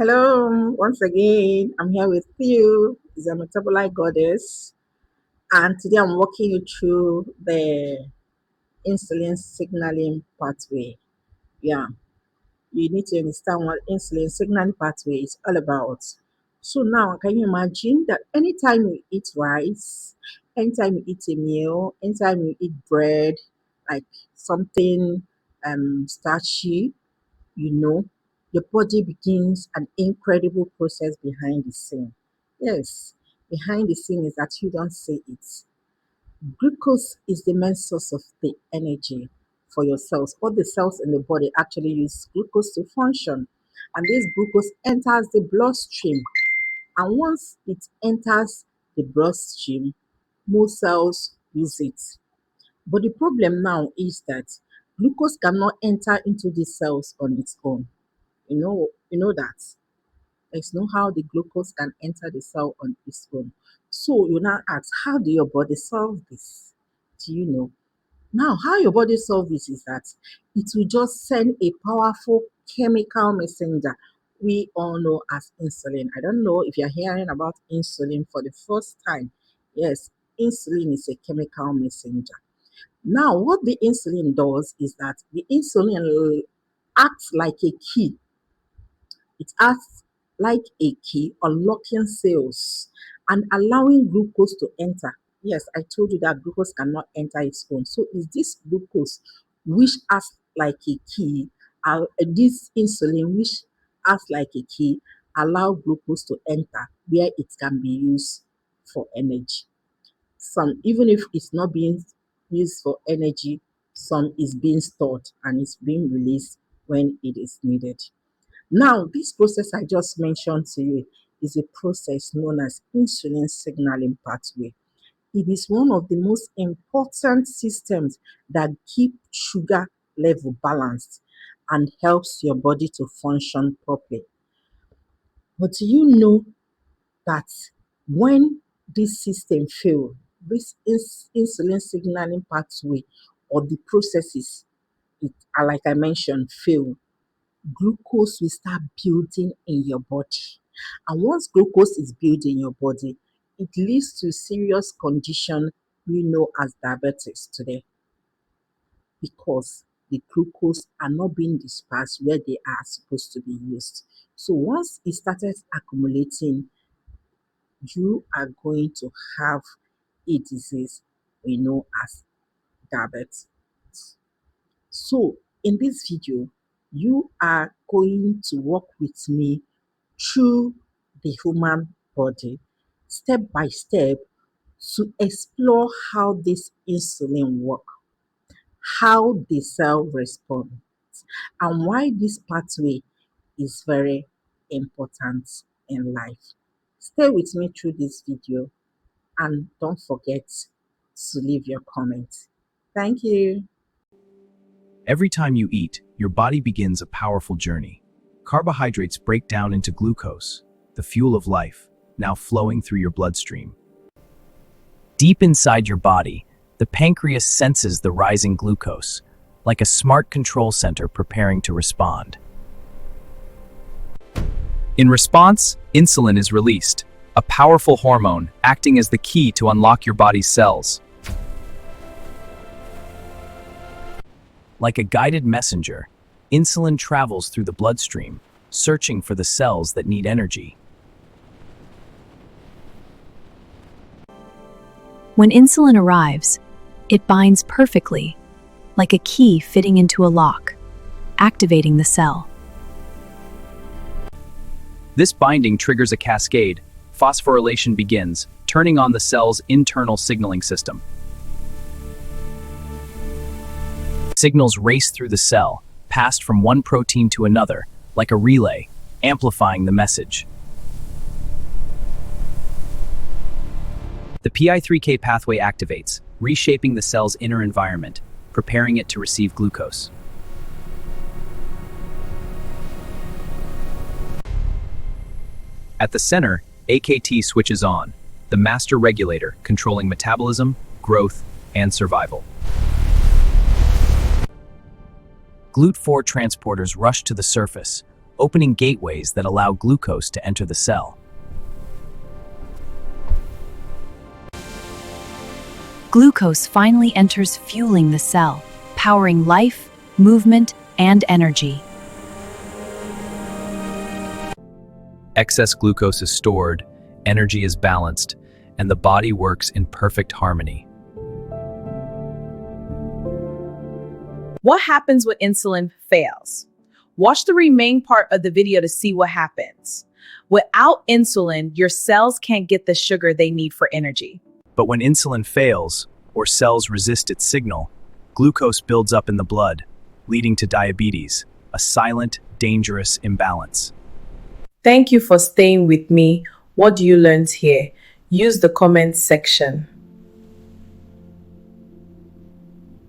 Hello, once again, I'm here with you. It's a metabolite goddess, and today I'm walking you through the insulin signaling pathway. Yeah, you need to understand what insulin signaling pathway is all about. So now, can you imagine that anytime you eat rice, anytime you eat a meal, anytime you eat bread, like something starchy, you know, your body begins an incredible process behind the scene. Yes, behind the scene is that you don't see it. Glucose is the main source of the energy for your cells. All the cells in the body actually use glucose to function. And this glucose enters the bloodstream. And once it enters the bloodstream, most cells use it. But the problem now is that glucose cannot enter into the cells on its own. You know that there's no how the glucose can enter the cell on its own. So you now ask, how do your body solve this? Do you know? Now, how your body solve this is that it will just send a powerful chemical messenger we all know as insulin. I don't know if you're hearing about insulin for the first time. Yes, insulin is a chemical messenger. Now, what the insulin does is that the insulin acts like a key. It acts like a key, unlocking cells and allowing glucose to enter. Yes, I told you that glucose cannot enter its own. So is this glucose which acts like a key, this insulin which acts like a key, allow glucose to enter where it can be used for energy. Some, even if it's not being used for energy, some is being stored and it's being released when it is needed. Now, this process I just mentioned to you is a process known as insulin signaling pathway. It is one of the most important systems that keep sugar level balanced and helps your body to function properly. But do you know that when this system fail, this insulin signaling pathway or the processes, like I mentioned, fail, glucose will start building in your body. And once glucose is built in your body, it leads to serious condition we know as diabetes today because the glucose are not being dispersed where they are supposed to be used. So once it started accumulating, you are going to have a disease we know as diabetes. So in this video, you are going to walk with me through the human body step by step to explore how this insulin work, how the cell responds, and why this pathway is very important in life. Stay with me through this video and don't forget to leave your comment. Thank you. Every time you eat, your body begins a powerful journey. Carbohydrates break down into glucose, the fuel of life, now flowing through your bloodstream. Deep inside your body, the pancreas senses the rising glucose, like a smart control center preparing to respond. In response, insulin is released, a powerful hormone acting as the key to unlock your body's cells. Like a guided messenger, insulin travels through the bloodstream, searching for the cells that need energy. When insulin arrives, it binds perfectly, like a key fitting into a lock, activating the cell. This binding triggers a cascade. Phosphorylation begins, turning on the cell's internal signaling system. Signals race through the cell, passed from one protein to another, like a relay, amplifying the message. The PI3K pathway activates, reshaping the cell's inner environment, preparing it to receive glucose. At the center, AKT switches on, the master regulator controlling metabolism, growth, and survival. GLUT4 transporters rush to the surface, opening gateways that allow glucose to enter the cell. Glucose finally enters, fueling the cell, powering life, movement, and energy. Excess glucose is stored, energy is balanced, and the body works in perfect harmony. What happens when insulin fails? Watch the remaining part of the video to see what happens. Without insulin, your cells can't get the sugar they need for energy. But when insulin fails, or cells resist its signal, glucose builds up in the blood, leading to diabetes, a silent, dangerous imbalance. Thank you for staying with me. What do you learn here? Use the comments section.